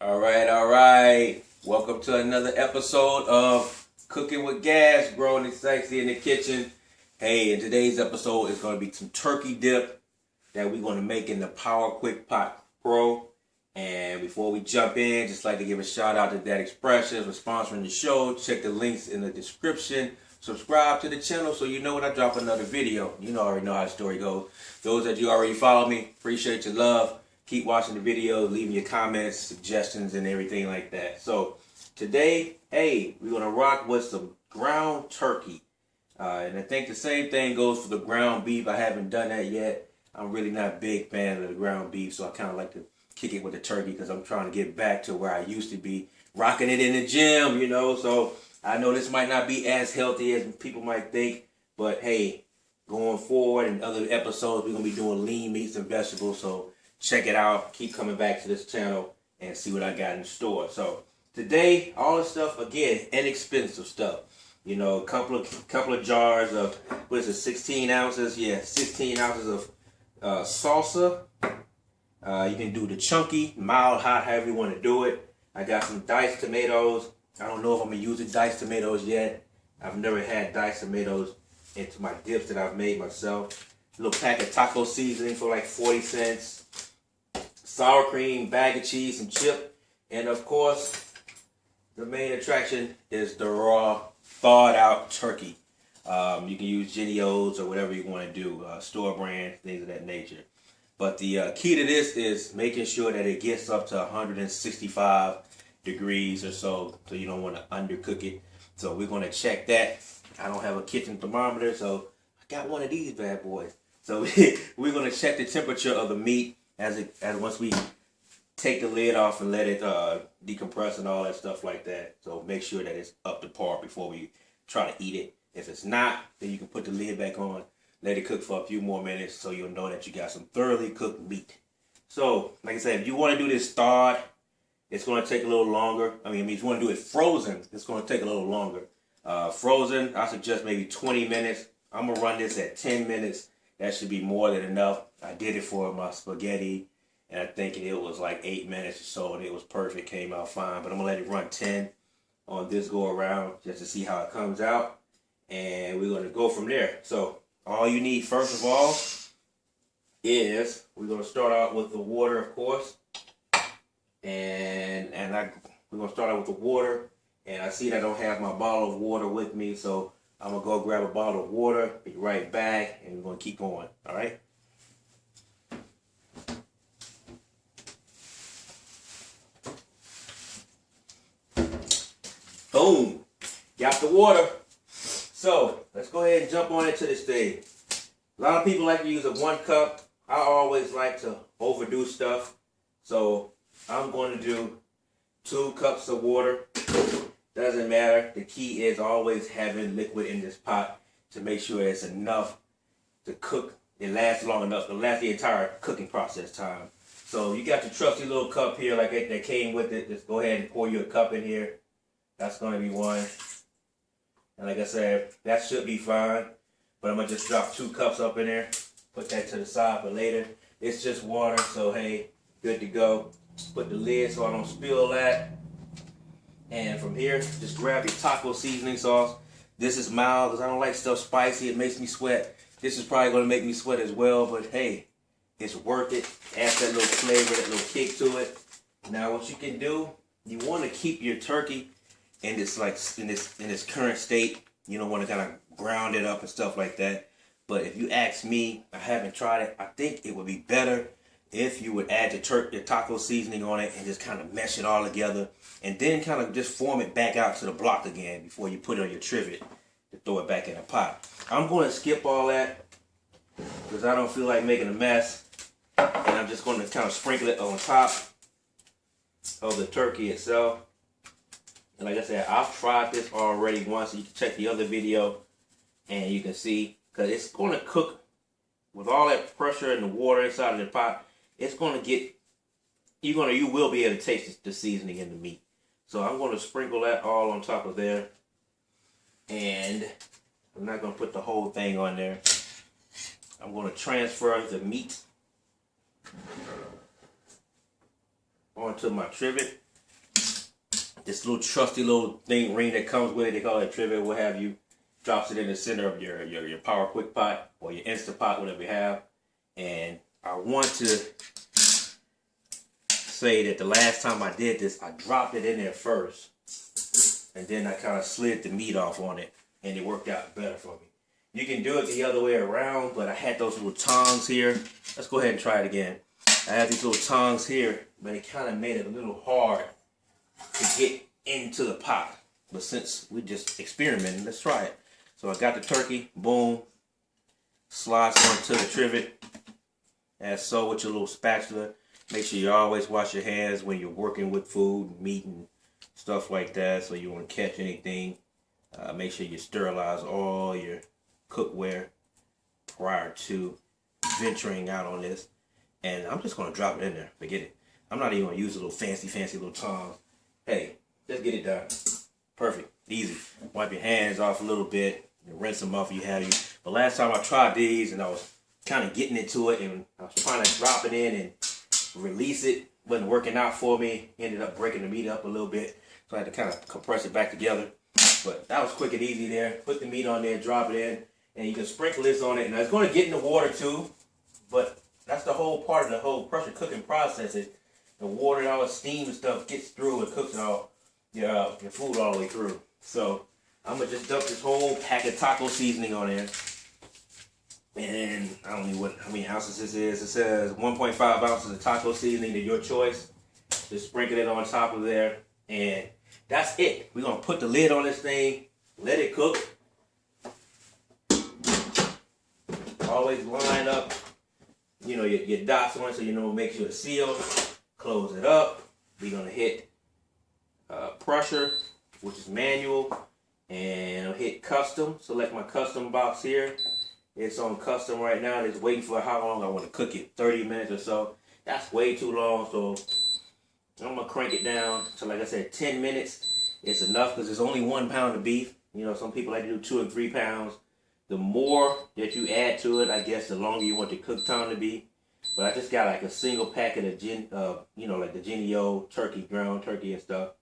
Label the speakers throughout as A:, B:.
A: All right. Welcome to another episode of Cooking with Gas, growing it sexy in the kitchen. Hey, in today's episode is going to be some turkey dip that we're going to make in the Power Quick Pot Pro. And before we jump in, just like to give a shout out to That Expressions for sponsoring the show. Check the links in the description. Subscribe to the channel so you know when I drop another video. You already know how the story goes. Those that you already follow me, appreciate your love. Keep watching the video, leaving your comments, suggestions, and everything like that. So today, hey, we're going to rock with some ground turkey. And I think the same thing goes for the ground beef. I haven't done that yet. I'm really not a big fan of the ground beef, so I kind of like to kick it with the turkey because I'm trying to get back to where I used to be, rocking it in the gym, So I know this might not be as healthy as people might think, but hey, going forward in other episodes, we're going to be doing lean meats and vegetables, so check it out. Keep coming back to this channel and see what I got in store. So today, all the stuff, again, inexpensive stuff. A couple of jars of, what is it, 16 ounces? Yeah, 16 ounces of salsa. You can do the chunky, mild, hot, however you want to do it. I got some diced tomatoes. I don't know if I'm going to use the diced tomatoes yet. I've never had diced tomatoes into my dips that I've made myself. A little pack of taco seasoning for like 40 cents. Sour cream, bag of cheese, some chip. And of course, the main attraction is the raw, thawed out turkey. You can use Jenny-O's or whatever you want to do, store brand, things of that nature. But the key to this is making sure that it gets up to 165 degrees or so you don't want to undercook it. So we're going to check that. I don't have a kitchen thermometer, so I got one of these bad boys. So we're going to check the temperature of the meat as once we take the lid off and let it decompress and all that stuff like that. So make sure that it's up to par before we try to eat it. If it's not, then you can put the lid back on, let it cook for a few more minutes so you'll know that you got some thoroughly cooked meat. So, like I said, if you want to do this thawed, it's going to take a little longer. I mean, if you want to do it frozen, it's going to take a little longer. Frozen, I suggest maybe 20 minutes. I'm going to run this at 10 minutes. That should be more than enough. I did it for my spaghetti, and I think it was like 8 minutes or so, and it was perfect. Came out fine. But I'm going to let it run 10 on this go around just to see how it comes out. And we're going to go from there. So all you need, first of all, is we're going to start out with the water, of course. We're going to start out with the water. And I see that I don't have my bottle of water with me, so I'm going to go grab a bottle of water, be right back, and we're going to keep going, all right? Boom. Got the water. So, let's go ahead and jump on into this thing. A lot of people like to use a 1 cup. I always like to overdo stuff. So, I'm going to do 2 cups of water. Doesn't matter. The key is always having liquid in this pot to make sure it's enough to cook. It lasts long enough to last the entire cooking process time. So you got your trusty little cup here like that came with it. Just go ahead and pour you a cup in here. That's going to be 1. And like I said, that should be fine. But I'm going to just drop 2 cups up in there. Put that to the side for later. It's just water, so hey, good to go. Put the lid so I don't spill that. And from here, just grab your taco seasoning sauce. This is mild because I don't like stuff spicy. It makes me sweat. This is probably going to make me sweat as well, but hey, it's worth it. Add that little flavor, that little kick to it. Now what you can do, you want to keep your turkey in this current state. You don't want to kind of ground it up and stuff like that. But if you ask me, I haven't tried it. I think it would be better if you would add your taco seasoning on it and just kind of mesh it all together and then kind of just form it back out to the block again before you put it on your trivet to throw it back in the pot. I'm going to skip all that because I don't feel like making a mess, and I'm just going to kind of sprinkle it on top of the turkey itself. And like I said, I've tried this already once, so you can check the other video and you can see, because it's going to cook with all that pressure and the water inside of the pot. It's going to get, you will be able to taste the seasoning in the meat. So I'm going to sprinkle that all on top of there. And I'm not going to put the whole thing on there. I'm going to transfer the meat onto my trivet. this little trusty little thing ring that comes with it. They call it trivet, what have you. Drops it in the center of your Power Quick Pot or your Instant Pot, whatever you have. And I want to say that the last time I did this, I dropped it in there first, and then I kind of slid the meat off on it, and it worked out better for me. You can do it the other way around, but I had those little tongs here. Let's go ahead and try it again. I had these little tongs here, but it kind of made it a little hard to get into the pot. But since we just experimenting, let's try it. So I got the turkey, boom, slides onto the trivet, as so with your little spatula. Make sure you always wash your hands when you're working with food, meat, and stuff like that, so you won't catch anything. Make sure you sterilize all your cookware prior to venturing out on this. And I'm just going to drop it in there. Forget it. I'm not even going to use a little fancy little tongs. Hey, just get it done. Perfect. Easy. Wipe your hands off a little bit. Rinse them off if you have you. But last time I tried these and I was kind of getting into it and I was trying to drop it in and release it. Wasn't working out for me. Ended up breaking the meat up a little bit. So I had to kind of compress it back together. But that was quick and easy there. Put the meat on there, drop it in. And you can sprinkle this on it. Now it's going to get in the water too. But that's the whole part of the whole pressure cooking process. Is the water and all the steam and stuff gets through and cooks all your food all the way through. So I'm going to just dump this whole pack of taco seasoning on there. And I don't know how many ounces this is. It says 1.5 ounces of taco seasoning to your choice. Just sprinkle it on top of there. And that's it. We're going to put the lid on this thing. Let it cook. Always line up, your dots on it so you know make sure it's sealed. Close it up. We're going to hit pressure, which is manual. And I'll hit custom. Select my custom box here. It's on custom right now. It's waiting for how long I want to cook it. 30 minutes or so. That's way too long. So I'm going to crank it down to, like I said, 10 minutes. It's enough because it's only 1 pound of beef. Some people like to do 2 and 3 pounds. The more that you add to it, I guess, the longer you want the cook time to be. But I just got like a single packet of like the Genio turkey, ground turkey and stuff.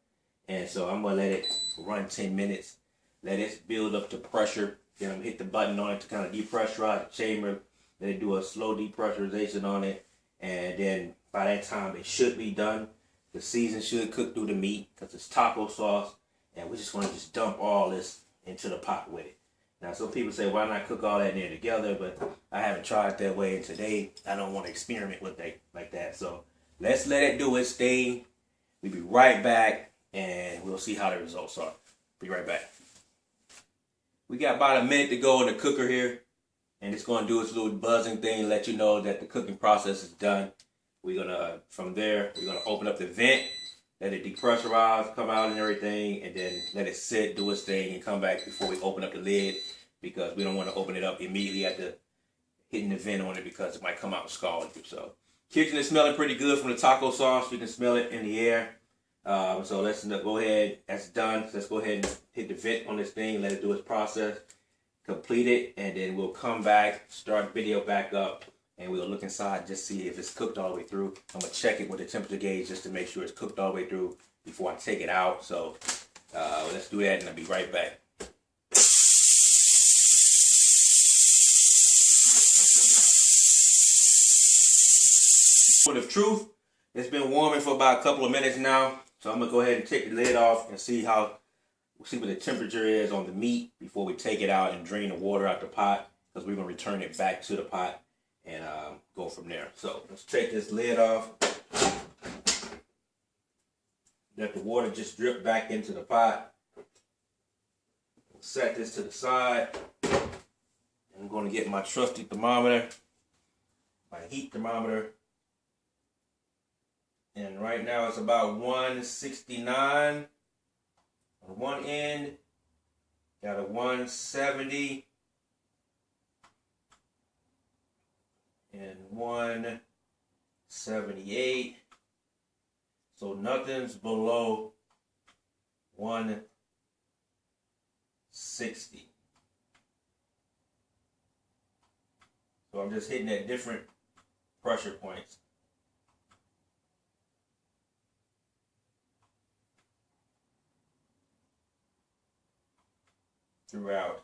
A: And so I'm going to let it run 10 minutes. Let it build up to pressure. Then I'm going to hit the button on it to kind of depressurize the chamber. Let it do a slow depressurization on it. And then by that time, it should be done. The season should cook through the meat because it's taco sauce. And we're just going to just dump all this into the pot with it. Now, some people say, why not cook all that in there together? But I haven't tried it that way. And today, I don't want to experiment with it like that. So let's let it do its thing. We'll be right back. And we'll see how the results are. Be right back. We got about a minute to go in the cooker here. And it's going to do its little buzzing thing, let you know that the cooking process is done. We're going to, from there, we're going to open up the vent, let it depressurize, come out and everything, and then let it sit, do its thing, and come back before we open up the lid, because we don't want to open it up immediately after hitting the vent on it because it might come out scalded. So, kitchen is smelling pretty good from the taco sauce. You can smell it in the air. So let's go ahead. That's done. So let's go ahead and hit the vent on this thing. Let it do its process. Complete it. And then we'll come back, start the video back up. And we'll look inside, just see if it's cooked all the way through. I'm going to check it with the temperature gauge just to make sure it's cooked all the way through before I take it out. So let's do that and I'll be right back. For the truth, it's been warming for about a couple of minutes now. So I'm going to go ahead and take the lid off and see what the temperature is on the meat before we take it out and drain the water out the pot, because we're going to return it back to the pot and go from there. So let's take this lid off. Let the water just drip back into the pot. Set this to the side. I'm going to get my trusty thermometer, my heat thermometer. And right now it's about 169 on one end. Got a 170 and 178. So nothing's below 160. So I'm just hitting at different pressure points. throughout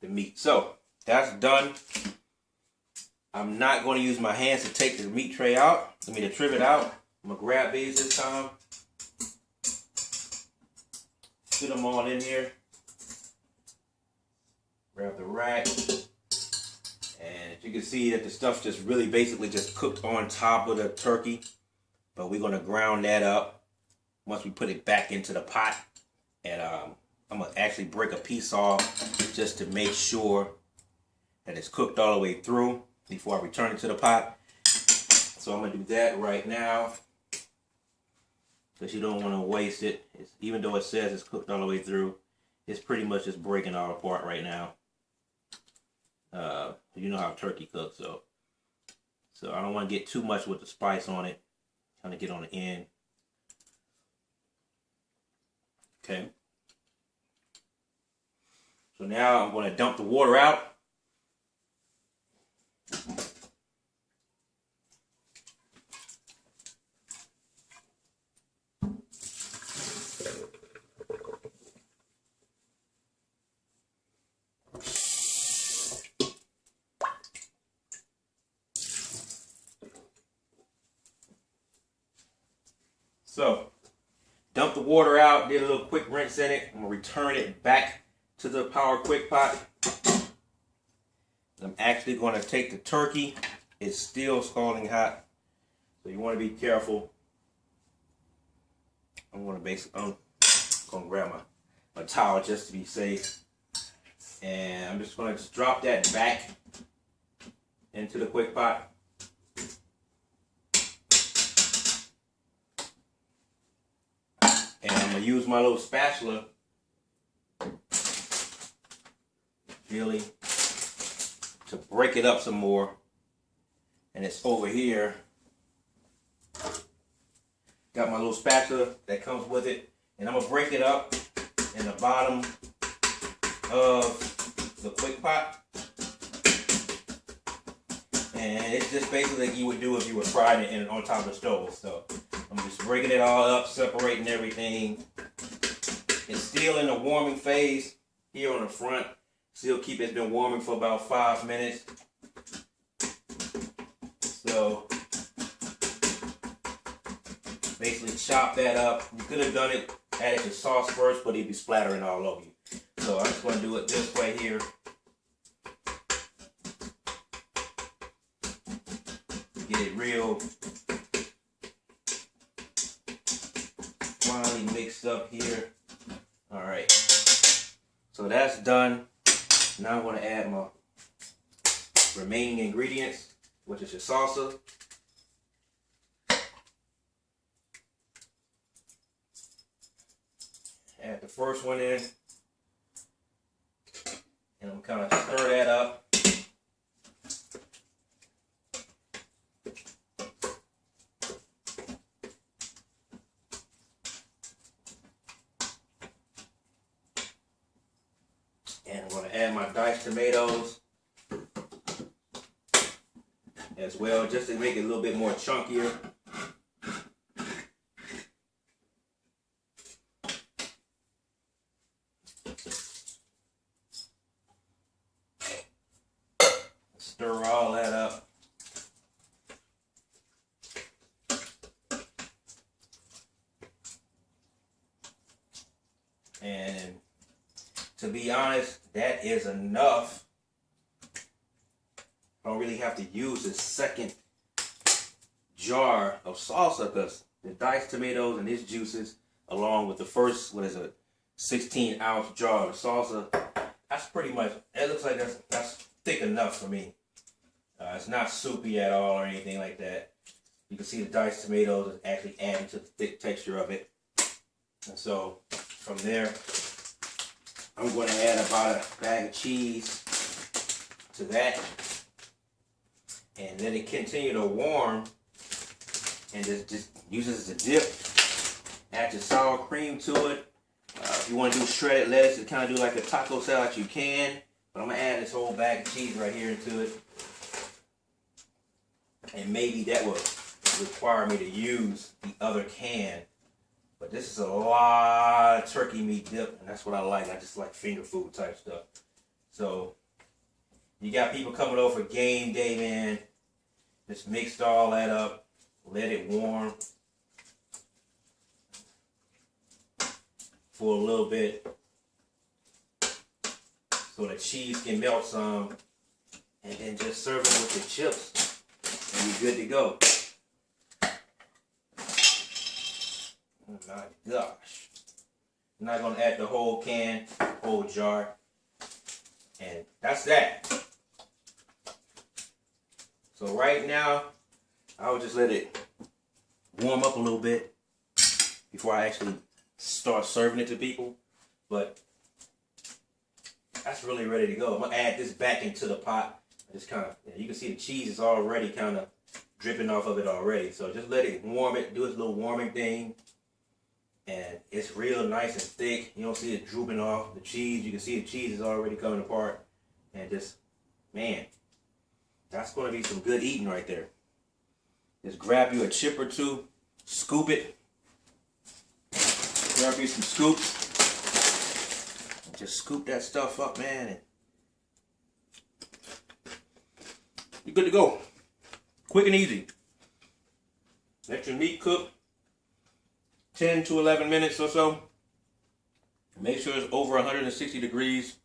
A: the meat. So that's done. I'm not going to use my hands to take the meat tray out. To trim it out. I'm going to grab these this time. Put them all in here. Grab the rack. And you can see that the stuff just really basically just cooked on top of the turkey. But we're going to ground that up once we put it back into the pot. And I'm going to actually break a piece off just to make sure that it's cooked all the way through before I return it to the pot. So I'm going to do that right now, because you don't want to waste it. Even though it says it's cooked all the way through, it's pretty much just breaking all apart right now. You know how turkey cooks, so I don't want to get too much with the spice on it. Trying to get on the end. Okay. So now I'm going to dump the water out. So, dump the water out, did a little quick rinse in it. I'm going to return it back to the Power Quick Pot. I'm actually going to take the turkey. It's still scalding hot, so you want to be careful. I'm going to grab my towel just to be safe. And I'm just going to drop that back into the Quick Pot. And I'm going to use my little spatula really to break it up some more. And it's over here. Got my little spatula that comes with it. And I'm going to break it up in the bottom of the Quick Pot. And it's just basically like you would do if you were frying it on top of the stove. So I'm just breaking it all up, separating everything. It's still in the warming phase here on the front. It's been warming for about 5 minutes. So basically chop that up. You could have done it, added your sauce first, but it'd be splattering all over you. So I'm just going to do it this way here. Get it real finely mixed up here. Alright. So that's done. Now I'm going to add my remaining ingredients, which is your salsa. Add the first one in. And I'm kind of stir that up. And I'm going to add my diced tomatoes as well, just to make it a little bit more chunkier. Stir all that up. And to be honest, that is enough. I don't really have to use a second jar of salsa, because the diced tomatoes and its juices, along with the first, 16-ounce jar of salsa, that's pretty much, it looks like that's thick enough for me. It's not soupy at all or anything like that. You can see the diced tomatoes is actually adding to the thick texture of it. And so from there, I'm going to add about a bag of cheese to that. And then it continue to warm, and just use it as a dip. Add your sour cream to it. If you want to do shredded lettuce to kind of do like a taco salad, you can. But I'm going to add this whole bag of cheese right here into it. And maybe that will require me to use the other can But this is a lot of turkey meat dip, and that's what I like. I just like finger food type stuff. So you got people coming over for game day, man. Just mixed all that up. Let it warm for a little bit so the cheese can melt some, and then just serve it with the chips and you're good to go. Oh my gosh. I'm not going to add the whole can, whole jar. And that's that. So right now, I would just let it warm up a little bit before I actually start serving it to people. But that's really ready to go. I'm going to add this back into the pot. Just kind of, you can see the cheese is already kind of dripping off of it already. So just let it warm it, do its little warming thing. And it's real nice and thick. You don't see it drooping off the cheese. You can see the cheese is already coming apart. And just, man, that's going to be some good eating right there. Just grab you a chip or two, scoop it. Grab you some scoops. And just scoop that stuff up, man. And you're good to go. Quick and easy. Let your meat cook 10 to 11 minutes or so. Make sure it's over 160 degrees.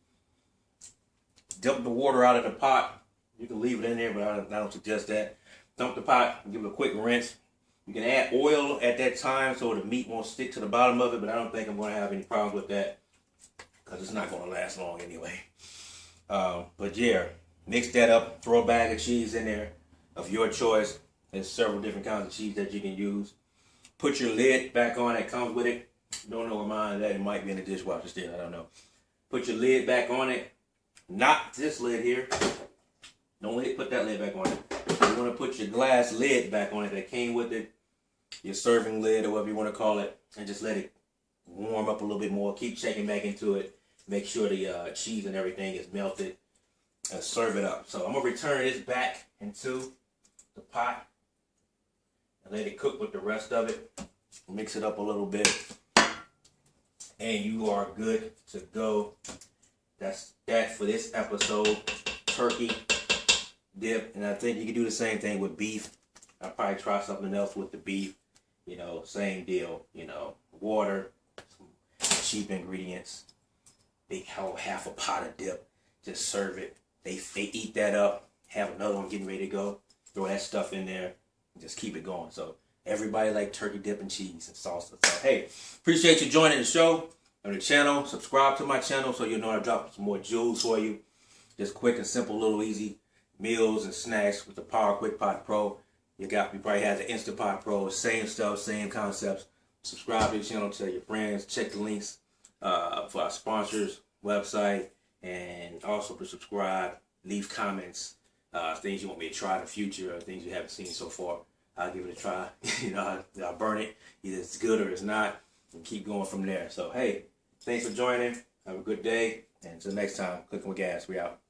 A: Dump the water out of the pot. You can leave it in there, but I don't suggest that. Dump the pot and give it a quick rinse. You can add oil at that time so the meat won't stick to the bottom of it, but I don't think I'm going to have any problems with that because it's not going to last long anyway. But yeah, mix that up. Throw a bag of cheese in there of your choice. There's several different kinds of cheese that you can use. Put your lid back on that comes with it. Don't know where mine is that. It might be in the dishwasher still. I don't know. Put your lid back on it. Not this lid here. Don't put that lid back on it. You want to put your glass lid back on it that came with it. Your serving lid or whatever you want to call it. And just let it warm up a little bit more. Keep checking back into it. Make sure the cheese and everything is melted. And serve it up. So I'm going to return this back into the pot. And let it cook with the rest of it. Mix it up a little bit. And you are good to go. That's that for this episode. Turkey dip. And I think you can do the same thing with beef. I'll probably try something else with the beef. You know, same deal. You know, water, some cheap ingredients. Big whole half a pot of dip. Just serve it. They eat that up. Have another one getting ready to go. Throw that stuff in there. And just keep it going. So everybody like turkey dip and cheese and salsa. So hey, appreciate you joining the show on the channel. Subscribe to my channel so you know I drop some more jewels for you. Just quick and simple, little easy meals and snacks with the Power Quick Pot Pro. You probably have the Instant Pot Pro. Same stuff, same concepts. Subscribe to the channel, tell your friends. Check the links for our sponsors, website, and also to subscribe. Leave comments, things you want me to try in the future, or things you haven't seen so far. I'll give it a try. You know, I'll burn it. Either it's good or it's not, and keep going from there. So hey, thanks for joining. Have a good day, and until next time, Cooking with Gas. We out.